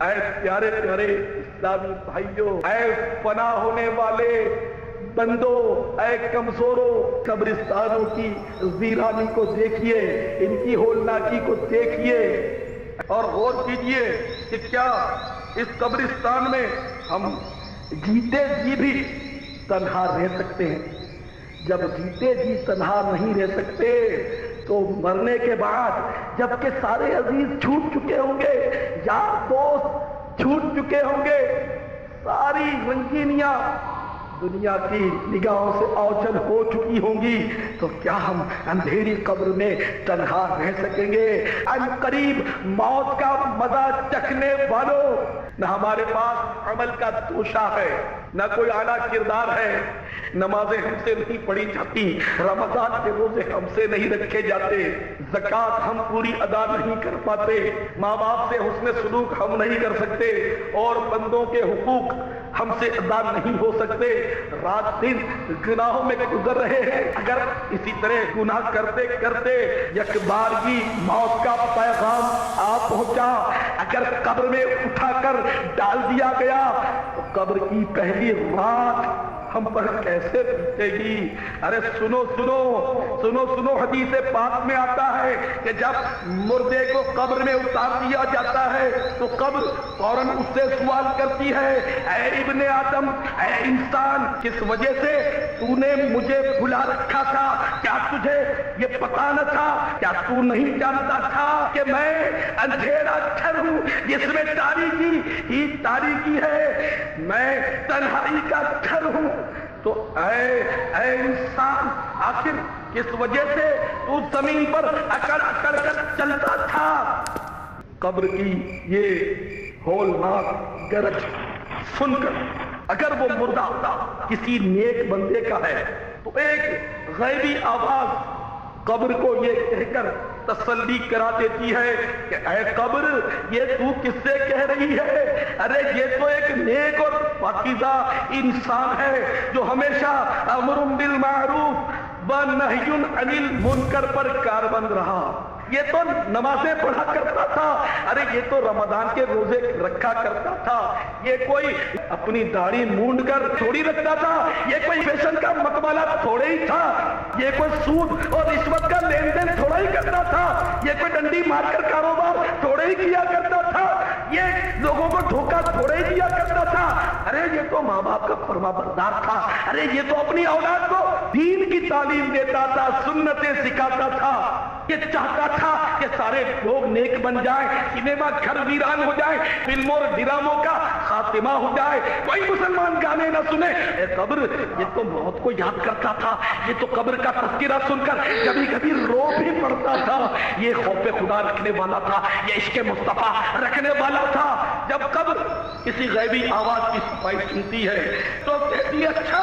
اے پیارے پیارے اسلامی بھائیوں، اے فنا ہونے والے بندو، اے کمزوروں، قبرستانوں کی ویرانی کو دیکھیے، ان کی ہولناکی کو دیکھیے اور غور کیجئے کہ کیا اس قبرستان میں ہم جیتے جی بھی تنہا رہ سکتے ہیں؟ جب جیتے جی تنہا نہیں رہ سکتے تو مرنے کے بعد جب کہ سارے عزیز چھوٹ چکے ہوں گے، یار دوست چھوٹ چکے ہوں گے، ساری رنگینیاں دنیا کی نگاہوں سے اوجھل ہو چکی ہوں گی، تو کیا ہم اندھیری قبر میں تنہا رہ سکیں گے؟ ان قریب موت کا مزہ چکھنے والوں، نہ ہمارے پاس عمل کا توشہ ہے، نہ کوئی اعلیٰ کردار ہے، نمازیں ہم سے نہیں پڑھی جاتی، رمضان کے روزے ہم سے نہیں رکھے جاتے، زکوٰۃ ہم پوری ادا نہیں کر پاتے، ماں باپ سے حسن سلوک ہم نہیں کر سکتے، اور بندوں کے حقوق ہم سے ادا نہیں ہو سکتے، رات دن گناہوں میں گزر رہے ہیں۔ اگر اسی طرح گناہ کرتے کرتے یک بارگی موت کا پیغام آ پہنچا، اگر قبر میں اٹھا کر ڈال دیا گیا تو قبر کی پہلی رات ہم پر کیسے بیتے گی؟ ارے سنو سنو سنو سنو، حدیث پاک میں آتا ہے کہ جب مردے کو قبر میں اتار دیا جاتا ہے تو قبر فوراً اس سے سوال کرتی ہے، اے ابن آدم، اے انسان، کس وجہ سے تو نے مجھے بھلا رکھا تھا؟ کیا تجھے یہ پتا نہ تھا؟ کیا تو نہیں جانتا تھا کہ میں اندھیرا گھر ہوں جس میں تاریکی ہی تاریکی ہے، میں تنہائی کا گھر ہوں؟ تو اے انسان، آخر کس وجہ سے تو زمین پر اکڑ اکڑ کر چلتا تھا؟ قبر کی یہ ہولناک گرج سن کر اگر وہ مردہ کسی نیک بندے کا ہے تو ایک غیبی آواز قبر کو یہ کہہ کر تسلی کرا دیتی ہے کہ اے قبر، یہ تو کس سے کہہ رہی ہے؟ ارے یہ تو ایک نیک اور پاکیزہ انسان ہے جو ہمیشہ امر بالمعروف و نہی عن المنکر پر کاربند رہا، یہ تو نمازیں پڑھا کرتا تھا، ارے یہ تو رمضان کے روزے رکھا کرتا تھا، یہ کوئی اپنی داڑھی مونڈ کر تھوڑی رکھتا تھا، یہ کوئی فیشن کا مقبلہ تھوڑے ہی تھا، یہ کوئی سود اور رشوت کا لین دین تھوڑا ہی کرتا تھا، یہ کوئی ڈنڈی مار کر کاروبار تھوڑے ہی کیا کرتا تھا، یہ لوگوں کو دھوکہ تھوڑے ہی دیا کرتا تھا، ارے یہ تو ماں باپ کا فرما بردار تھا، ارے یہ تو اپنی اولاد کو دین کی تعلیم دیتا تھا، سنتیں سکھاتا تھا، یہ چاہتا تھا کہ سارے لوگ نیک بن جائیں، سینما گھر ویران ہو جائے، فلموں اور ڈراموں کا خاتمہ ہو جائے، کوئی مسلمان گانے نہ سنے۔ اے قبر، یہ تو موت کو یاد کرتا تھا، یہ تو قبر کا تذکرہ سن کر کبھی کبھی رو بھی پڑتا تھا، یہ خوف خدا رکھنے والا تھا، یہ عشق مصطفیٰ رکھنے والا تھا۔ جب قبر کسی غیبی آواز کی صفائی سنتی ہے تو کہتی ہے اچھا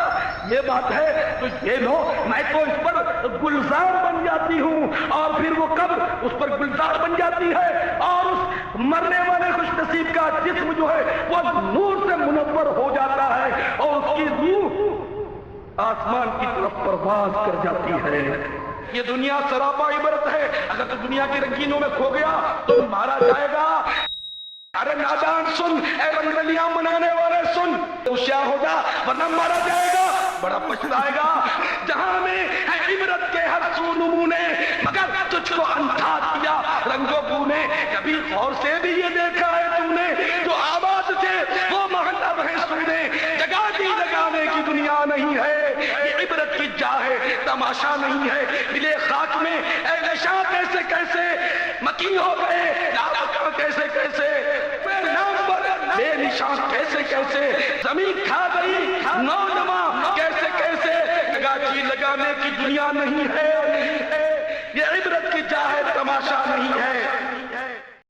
یہ بات ہے تو یہ لو، میں تو اس پر گلزار بن جاتی ہوں، اور پھر وہ قبر اس پر گلزار بن جاتی ہے، اور اس مرنے والے خوش نصیب کا جسم جو ہے وہ نور سے منور ہو جاتا ہے، اور اس کی روح آسمان کی طرف پرواز کر جاتی ہے۔ یہ دنیا سراپا عبرت ہے، اگر تو دنیا کی رنگینوں میں کھو گیا تو مارا جائے گا۔ ارے نادان سن، اے رنگرلیاں منانے والے سن، ہوشیار ہو جا ورنہ مارا جائے گا، بڑا پچھتائے گا۔ جہاں میں ہے عبرت کے ہر سو نمونے، مگر تجھ کو اندھا کیا رنگ و بو نے، کبھی غور سے بھی یہ دیکھا ہے تو نے، جو آباد تھے وہ محلہ ہے سونے، جگہ کی لگانے کی دنیا نہیں ہے، یہ عبرت کی جا ہے تماشا نہیں ہے۔ ملے خاک میں اے نشاں کیسے کیسے مکی ہو گئے، لاکھاں کیسے کیسے نام پر بے نشان کیسے کیسے، زمین کھا گئی نونما کیسے کیسے، جگہ کی لگانے کی دنیا نہیں ہے، یہ عبرت کی جا ہے تماشا نہیں ہے۔